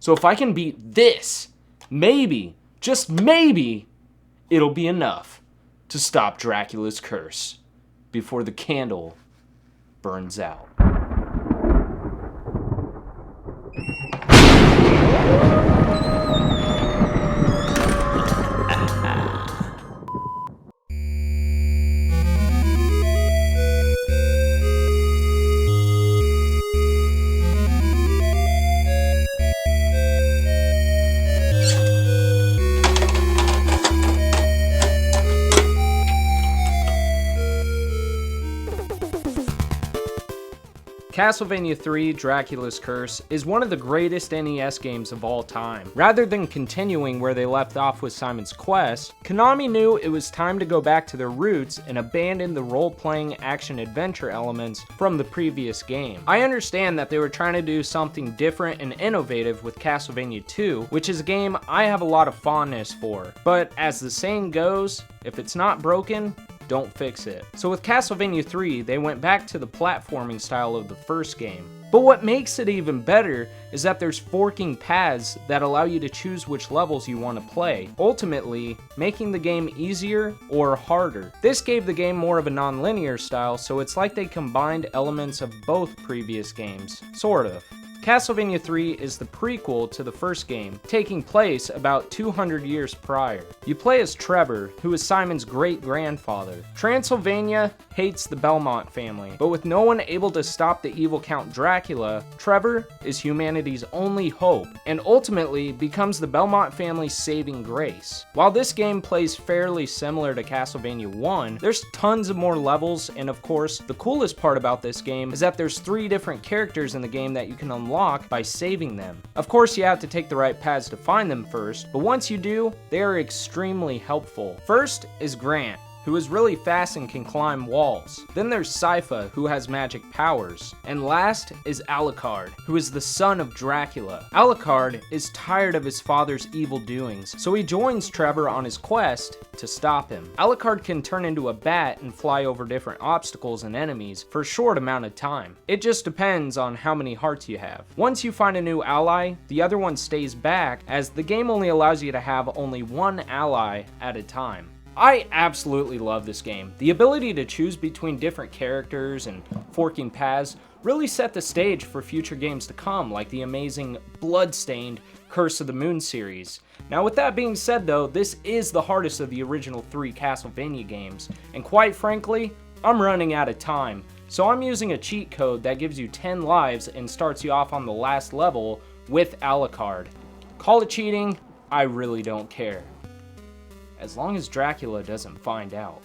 So if I can beat this, maybe, just maybe, it'll be enough to stop Dracula's curse before the candle burns out. Castlevania 3 Dracula's Curse is one of the greatest NES games of all time. Rather than continuing where they left off with Simon's Quest, Konami knew it was time to go back to their roots and abandon the role-playing action-adventure elements from the previous game. I understand that they were trying to do something different and innovative with Castlevania 2, which is a game I have a lot of fondness for, but as the saying goes, if it's not broken, don't fix it. So with Castlevania 3, they went back to the platforming style of the first game. But what makes it even better is that there's forking paths that allow you to choose which levels you want to play, ultimately making the game easier or harder. This gave the game more of a non-linear style, so it's like they combined elements of both previous games, sort of. Castlevania 3 is the prequel to the first game, taking place about 200 years prior. You play as Trevor, who is Simon's great-grandfather. Transylvania hates the Belmont family, but with no one able to stop the evil Count Dracula, Trevor is humanity's only hope, and ultimately becomes the Belmont family's saving grace. While this game plays fairly similar to Castlevania 1, there's tons of more levels, and of course, the coolest part about this game is that there's 3 different characters in the game that you can unlock by saving them. Of course, you have to take the right paths to find them first, but once you do, they are extremely helpful. First is Grant, who is really fast and can climb walls. Then there's Sypha, who has magic powers. And last is Alucard, who is the son of Dracula. Alucard is tired of his father's evil doings, so he joins Trevor on his quest to stop him. Alucard can turn into a bat and fly over different obstacles and enemies for a short amount of time. It just depends on how many hearts you have. Once you find a new ally, the other one stays back, as the game only allows you to have only one ally at a time. I absolutely love this game. The ability to choose between different characters and forking paths really set the stage for future games to come, like the amazing Bloodstained Curse of the Moon series. Now with that being said though, this is the hardest of the original 3 Castlevania games, and quite frankly, I'm running out of time. So I'm using a cheat code that gives you 10 lives and starts you off on the last level with Alucard. Call it cheating, I really don't care, as long as Dracula doesn't find out.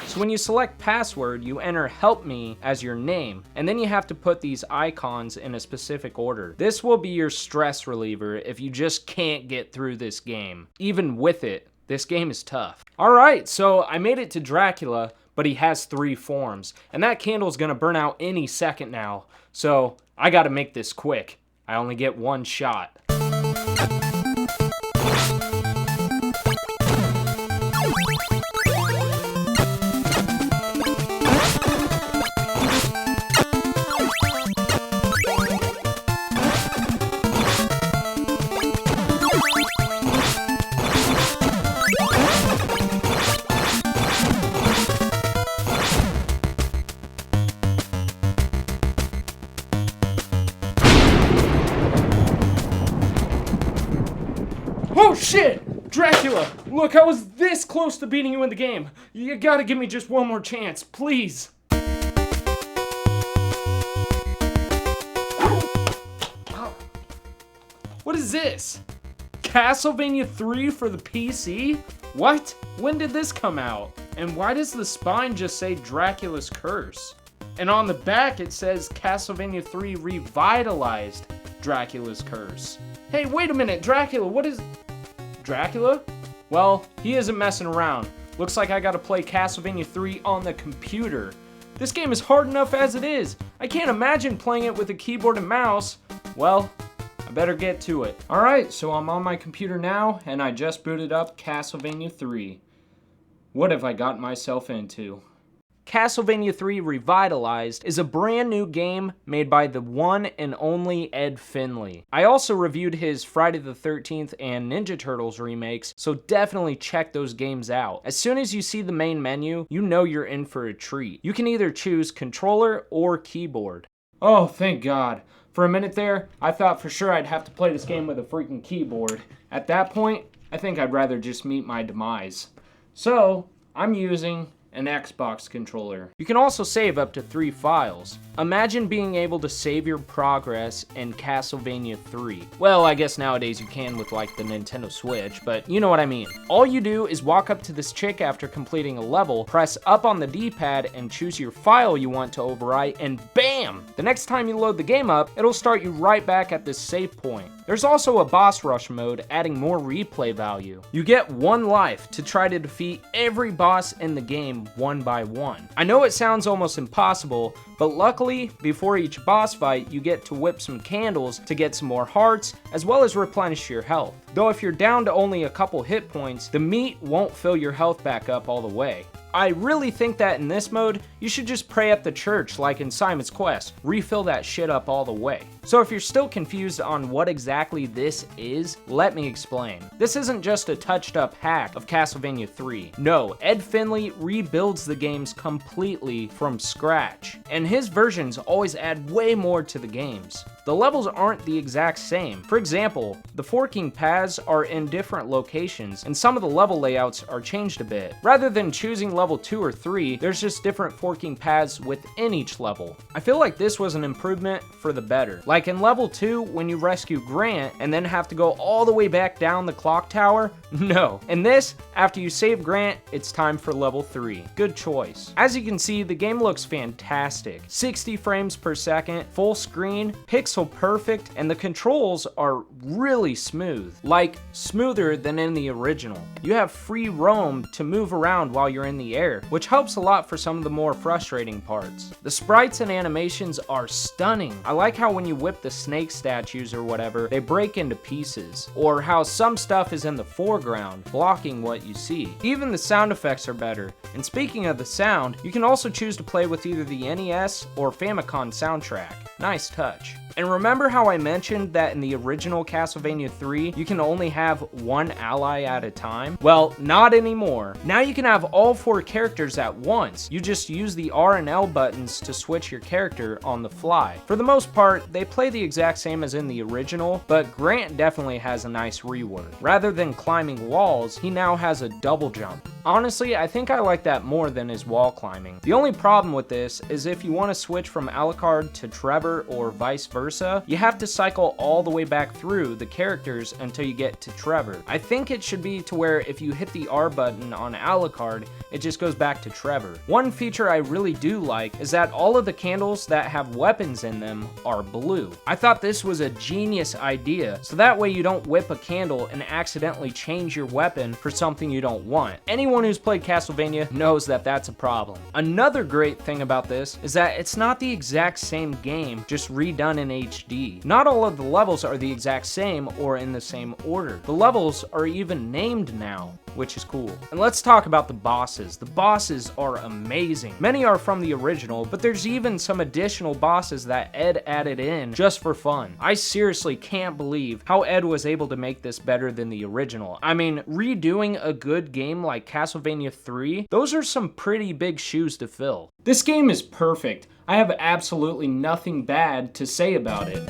So when you select password, you enter help me as your name, and then you have to put these icons in a specific order. This will be your stress reliever if you just can't get through this game. Even with it, this game is tough. Alright, so I made it to Dracula, but he has 3 forms, and that candle's gonna burn out any second now, so I gotta make this quick. I only get 1 shot. Oh shit! Dracula! Look, I was this close to beating you in the game. You gotta give me just one more chance, please. What is this? Castlevania 3 for the PC? What? When did this come out? And why does the spine just say Dracula's Curse? And on the back it says Castlevania 3 Revitalized Dracula's Curse. Hey, wait a minute, Dracula, what is... Dracula? Well, he isn't messing around. Looks like I gotta play Castlevania 3 on the computer. This game is hard enough as it is. I can't imagine playing it with a keyboard and mouse. Well, I better get to it. Alright, so I'm on my computer now, and I just booted up Castlevania 3. What have I gotten myself into? Castlevania 3 Revitalized is a brand new game made by the one and only Ed Finley. I also reviewed his Friday the 13th and Ninja Turtles remakes, so definitely check those games out. As soon as you see the main menu, you know you're in for a treat. You can either choose controller or keyboard. Oh, thank God. For a minute there, I thought for sure I'd have to play this game with a freaking keyboard. At that point, I think I'd rather just meet my demise. So, I'm using an Xbox controller. You can also save up to 3 files. Imagine being able to save your progress in Castlevania 3. Well, I guess nowadays you can with like the Nintendo Switch, but you know what I mean. All you do is walk up to this chick after completing a level, press up on the D-pad and choose your file you want to overwrite, and BAM! The next time you load the game up, it'll start you right back at this save point. There's also a boss rush mode, adding more replay value. You get 1 life to try to defeat every boss in the game one by one. I know it sounds almost impossible, but luckily, before each boss fight, you get to whip some candles to get some more hearts, as well as replenish your health. Though if you're down to only a couple hit points, the meat won't fill your health back up all the way. I really think that in this mode, you should just pray at the church like in Simon's Quest, refill that shit up all the way. So if you're still confused on what exactly this is, let me explain. This isn't just a touched up hack of Castlevania 3. No, Ed Finley rebuilds the games completely from scratch, and his versions always add way more to the games. The levels aren't the exact same. For example, the forking paths are in different locations, and some of the level layouts are changed a bit. Rather than choosing level 2 or 3, there's just different forking paths within each level. I feel like this was an improvement for the better. Like in level 2, when you rescue Grant and then have to go all the way back down the clock tower? No. In this, after you save Grant, it's time for level 3. Good choice. As you can see, the game looks fantastic. 60 frames per second, full screen, pixel perfect, and the controls are really smooth. Like, smoother than in the original. You have free roam to move around while you're in the air, which helps a lot for some of the more frustrating parts. The sprites and animations are stunning. I like how when you whip the snake statues or whatever, they break into pieces. Or how some stuff is in the foreground, blocking what you see. Even the sound effects are better. And speaking of the sound, you can also choose to play with either the NES or Famicom soundtrack. Nice touch. And remember how I mentioned that in the original Castlevania 3, you can only have 1 ally at a time? Well, not anymore. Now you can have all 4 characters at once. You just use the R and L buttons to switch your character on the fly. For the most part, they play the exact same as in the original, but Grant definitely has a nice rework. Rather than climbing walls, he now has a double jump. Honestly, I think I like that more than his wall climbing. The only problem with this is if you want to switch from Alucard to Trevor or vice versa, you have to cycle all the way back through the characters until you get to Trevor. I think it should be to where if you hit the R button on Alucard, it just goes back to Trevor. One feature I really do like is that all of the candles that have weapons in them are blue. I thought this was a genius idea, so that way you don't whip a candle and accidentally change your weapon for something you don't want. Anyone who's played Castlevania knows that that's a problem. Another great thing about this is that it's not the exact same game, just redone in HD. Not all of the levels are the exact same or in the same order. The levels are even named now, which is cool. And let's talk about the bosses. The bosses are amazing. Many are from the original, but there's even some additional bosses that Ed added in just for fun. I seriously can't believe how Ed was able to make this better than the original. I mean, redoing a good game like Castlevania 3, those are some pretty big shoes to fill. This game is perfect. I have absolutely nothing bad to say about it.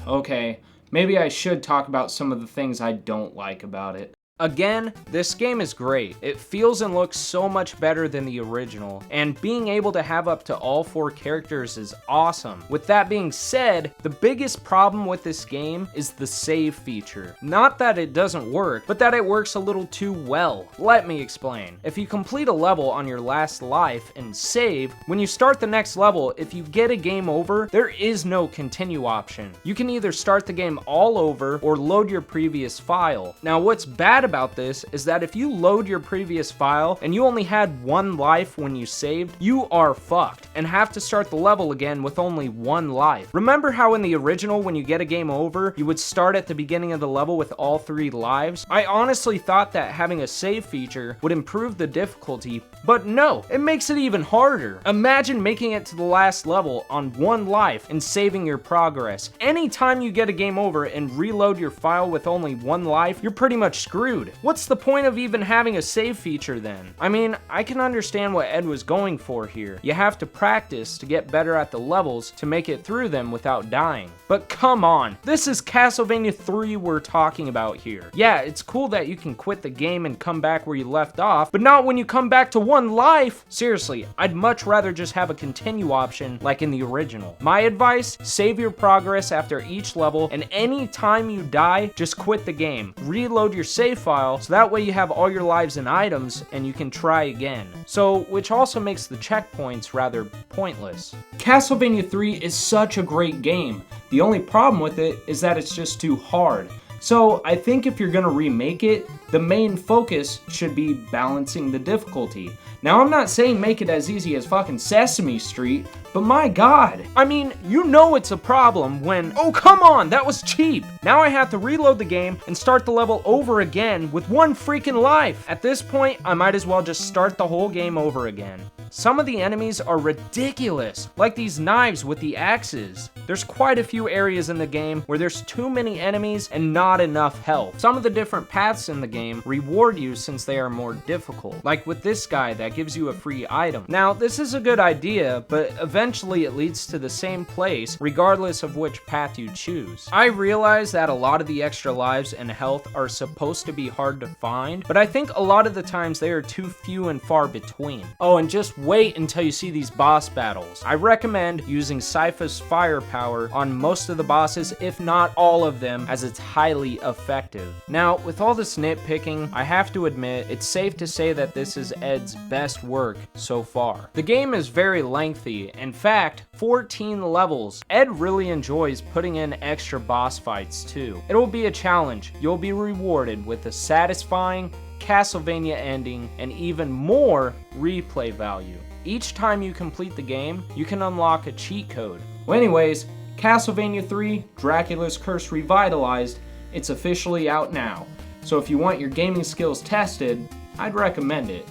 Okay, maybe I should talk about some of the things I don't like about it. Again, this game is great. It feels and looks so much better than the original, and being able to have up to all 4 characters is awesome. With that being said, the biggest problem with this game is the save feature. Not that it doesn't work, but that it works a little too well. Let me explain. If you complete a level on your last life and save, when you start the next level, if you get a game over, there is no continue option. You can either start the game all over or load your previous file. Now, what's bad about this is that if you load your previous file and you only had 1 life when you saved, you are fucked and have to start the level again with only 1 life. Remember how in the original, when you get a game over, you would start at the beginning of the level with all 3 lives? I honestly thought that having a save feature would improve the difficulty, but no, it makes it even harder. Imagine making it to the last level on 1 life and saving your progress. Anytime you get a game over and reload your file with only 1 life, you're pretty much screwed. What's the point of even having a save feature then? I mean, I can understand what Ed was going for here. You have to practice to get better at the levels to make it through them without dying. But come on, this is Castlevania 3 we're talking about here. Yeah, it's cool that you can quit the game and come back where you left off, but not when you come back to 1 life. Seriously, I'd much rather just have a continue option like in the original. My advice, save your progress after each level, and any time you die, just quit the game. Reload your save file so that way you have all your lives and items and you can try again. So, which also makes the checkpoints rather pointless. Castlevania 3 is such a great game. The only problem with it is that it's just too hard. So I think if you're gonna remake it, the main focus should be balancing the difficulty. Now I'm not saying make it as easy as fucking Sesame Street, but my god. I mean, you know it's a problem when, oh come on, that was cheap. Now I have to reload the game and start the level over again with 1 freaking life. At this point, I might as well just start the whole game over again. Some of the enemies are ridiculous, like these knives with the axes. There's quite a few areas in the game where there's too many enemies and not enough health. Some of the different paths in the game reward you since they are more difficult, like with this guy that gives you a free item. Now, this is a good idea, but eventually it leads to the same place regardless of which path you choose. I realize that a lot of the extra lives and health are supposed to be hard to find, but I think a lot of the times they are too few and far between. Oh, and just wait until you see these boss battles. I recommend using Sypha's firepower on most of the bosses, if not all of them, as it's highly effective. Now, with all this nitpicking, I have to admit, it's safe to say that this is Ed's best work so far. The game is very lengthy, in fact, 14 levels. Ed really enjoys putting in extra boss fights too. It'll be a challenge. You'll be rewarded with a satisfying Castlevania ending and even more replay value. Each time you complete the game, you can unlock a cheat code. Well, anyways, Castlevania 3 Dracula's Curse Revitalized, it's officially out now. So if you want your gaming skills tested, I'd recommend it.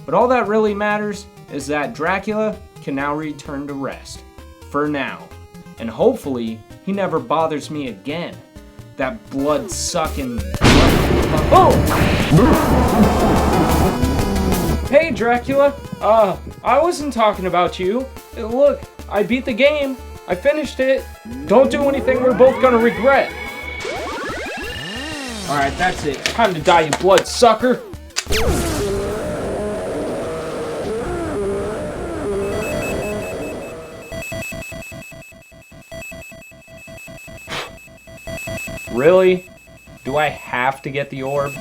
But all that really matters is that Dracula can now return to rest. For now. And hopefully, he never bothers me again. That blood-sucking... Oh! Hey, Dracula. I wasn't talking about you. Look, I beat the game. I finished it. Don't do anything we're both gonna regret. Alright, that's it. Time to die, you blood-sucker. Really? Do I have to get the orb?